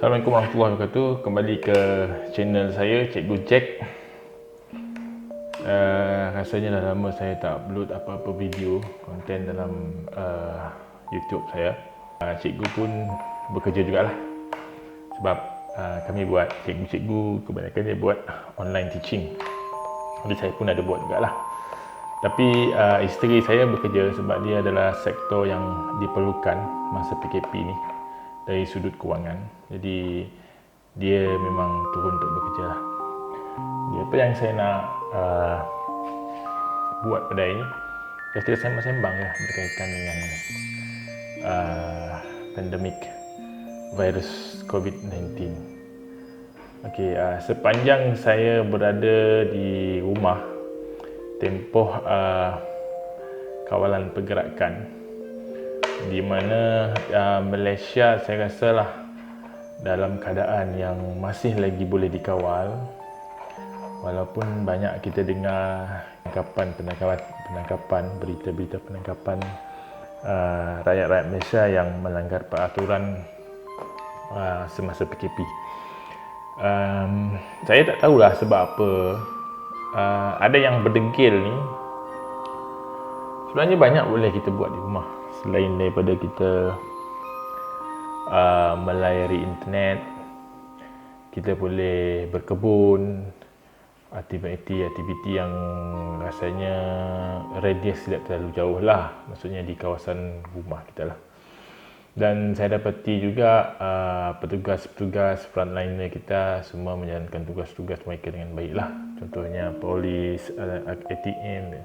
Assalamualaikum warahmatullahi wabarakatuh. Kembali ke channel saya, Cikgu Jack. Rasanya dah lama saya tak upload apa-apa video konten dalam YouTube saya. Cikgu pun bekerja jugalah. Sebab kami buat cikgu-cikgu kebanyakan dia buat online teaching. Jadi saya pun ada buat jugalah. Tapi isteri saya bekerja sebab dia adalah sektor yang diperlukan masa PKP ni dari sudut kewangan. Jadi dia memang turun untuk bekerja lah. Jadi apa yang saya nak buat pada hari ni, kita sembang-sembang lah berkaitan dengan pandemik virus COVID-19. Okey, sepanjang saya berada di rumah tempoh kawalan pergerakan, di mana Malaysia saya rasalah dalam keadaan yang masih lagi boleh dikawal, walaupun banyak kita dengar penangkapan berita-berita penangkapan rakyat-rakyat Malaysia yang melanggar peraturan semasa PKP. Saya tak tahulah sebab apa ada yang berdengkil ni. Sebenarnya banyak boleh kita buat di rumah selain daripada kita melayari internet. Kita boleh berkebun, aktiviti yang rasanya radius tidak terlalu jauh lah, maksudnya di kawasan rumah kita lah. Dan saya dapati juga petugas-petugas frontliner kita semua menjalankan tugas-tugas mereka dengan baik lah. Contohnya polis, ATM,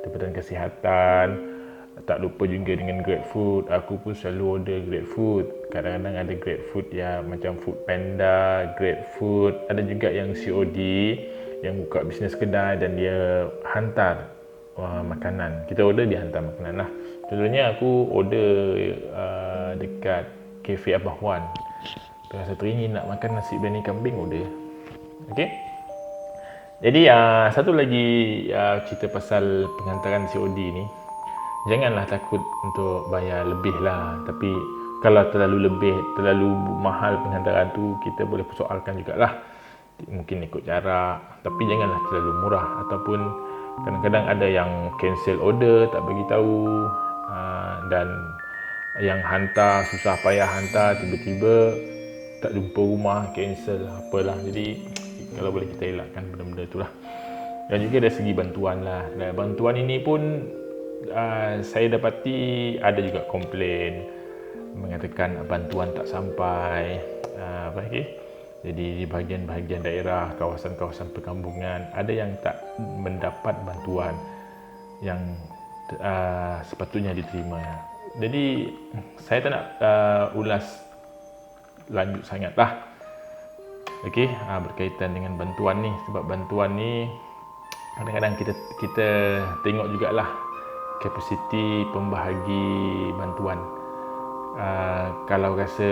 Jabatan Kesihatan. Tak lupa juga dengan GrabFood. Aku pun selalu order GrabFood. Kadang-kadang ada GrabFood ya, macam Foodpanda, GrabFood. Ada juga yang COD yang buka bisnes kedai dan dia hantar makanan. Kita order, dia hantar makanan lah. Contohnya aku order dekat Cafe Abah Wan. Rasa teringin nak makan nasi biryani kambing, order. Okey. Jadi satu lagi cerita pasal penghantaran COD ni. Janganlah takut untuk bayar lebih lah. Tapi kalau terlalu lebih, terlalu mahal penghantaran tu, kita boleh persoalkan jugalah. Mungkin ikut jarak, tapi janganlah terlalu murah. Ataupun kadang-kadang ada yang cancel order, tak bagi tahu, dan yang hantar susah payah hantar, tiba-tiba tak jumpa rumah, cancel apalah. Jadi kalau boleh kita elakkan benda-benda itulah. Dan juga dari segi bantuan lah. Dan bantuan ini pun saya dapati ada juga komplain mengatakan bantuan tak sampai. Jadi di bahagian-bahagian daerah, kawasan-kawasan perkampungan, ada yang tak mendapat bantuan yang sepatutnya diterima. Jadi saya tak nak ulas lanjut sangat lah. Okey, berkaitan dengan bantuan ni. Sebab bantuan ni kadang-kadang kita tengok jugalah kapasiti pembahagi bantuan. Kalau rasa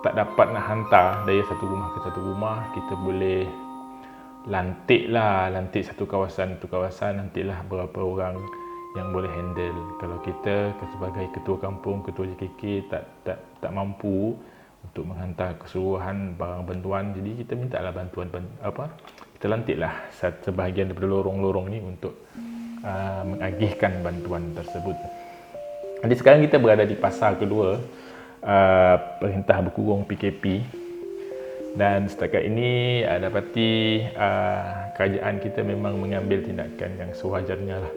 tak dapat nak hantar dari satu rumah ke satu rumah, kita boleh lantik satu kawasan, nantilah berapa orang yang boleh handle. Kalau kita sebagai ketua kampung, ketua JKK tak mampu untuk menghantar keseluruhan barang bantuan, jadi kita mintalah bantuan kita lantiklah sebahagian daripada lorong-lorong ni untuk mengagihkan bantuan tersebut. Jadi sekarang kita berada di fasa kedua perintah berkurung PKP, dan setakat ini dapati kerajaan kita memang mengambil tindakan yang sewajarnya lah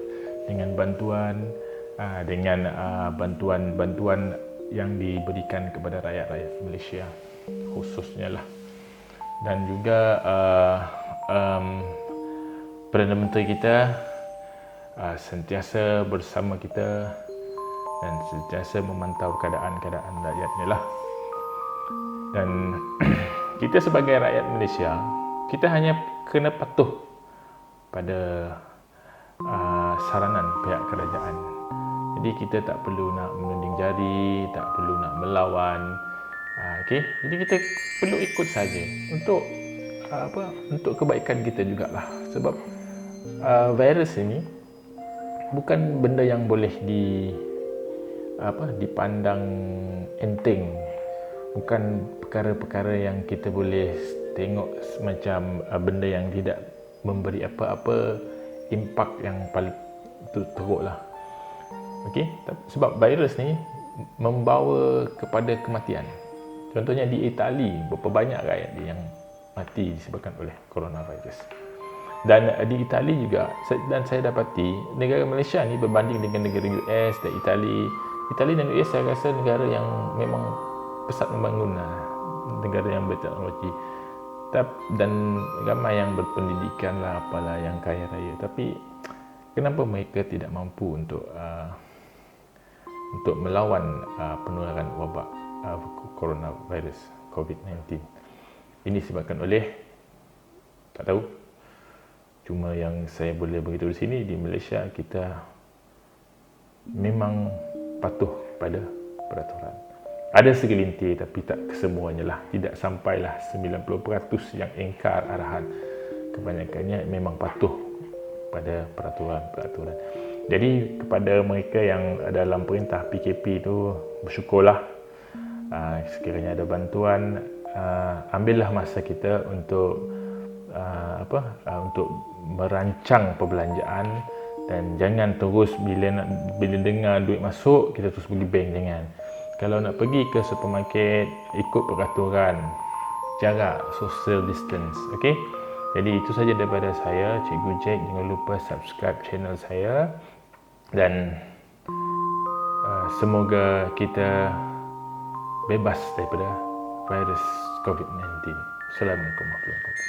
dengan bantuan bantuan yang diberikan kepada rakyat-rakyat Malaysia khususnya lah. Dan juga Perdana Menteri kita sentiasa bersama kita dan sentiasa memantau keadaan-keadaan rakyatnya lah. Dan kita sebagai rakyat Malaysia, kita hanya kena patuh pada saranan pihak kerajaan. Jadi kita tak perlu nak menunding jari, tak perlu nak melawan. Okey, jadi kita perlu ikut saja untuk untuk kebaikan kita jugalah. Sebab virus ini bukan benda yang boleh dipandang enteng. bukan perkara-perkara yang kita boleh tengok macam benda yang tidak memberi apa-apa impak yang paling teruk lah. Okey, sebab virus ni membawa kepada kematian. Contohnya di Itali, berapa banyak rakyat dia yang mati disebabkan oleh coronavirus. Dan di Itali juga, dan saya dapati negara Malaysia ni berbanding dengan negara US dan Itali dan US saya rasa negara yang memang pesat membangun negara yang berteknologi dan ramai yang berpendidikan lah, apalah, yang kaya raya. Tapi kenapa mereka tidak mampu untuk melawan penularan wabak coronavirus COVID-19? Ini disebabkan oleh, tak tahu. Cuma yang saya boleh beritahu di sini, di Malaysia kita memang patuh pada peraturan. Ada segelintir tapi tak kesemuanya lah. Tidak sampailah 90% yang ingkar arahan. Kebanyakannya memang patuh pada peraturan. Jadi kepada mereka yang dalam perintah PKP tu, bersyukurlah. Sekiranya ada bantuan, ambillah masa kita untuk untuk merancang perbelanjaan, dan jangan terus bila dengar duit masuk kita terus pergi bank. Jangan. Kalau nak pergi ke supermarket, ikut peraturan jarak, social distance. Okey, jadi itu saja daripada saya, Cikgu Jack. Jangan lupa subscribe channel saya, dan semoga kita bebas daripada virus COVID-19. Assalamualaikum warahmatullahi wabarakatuh.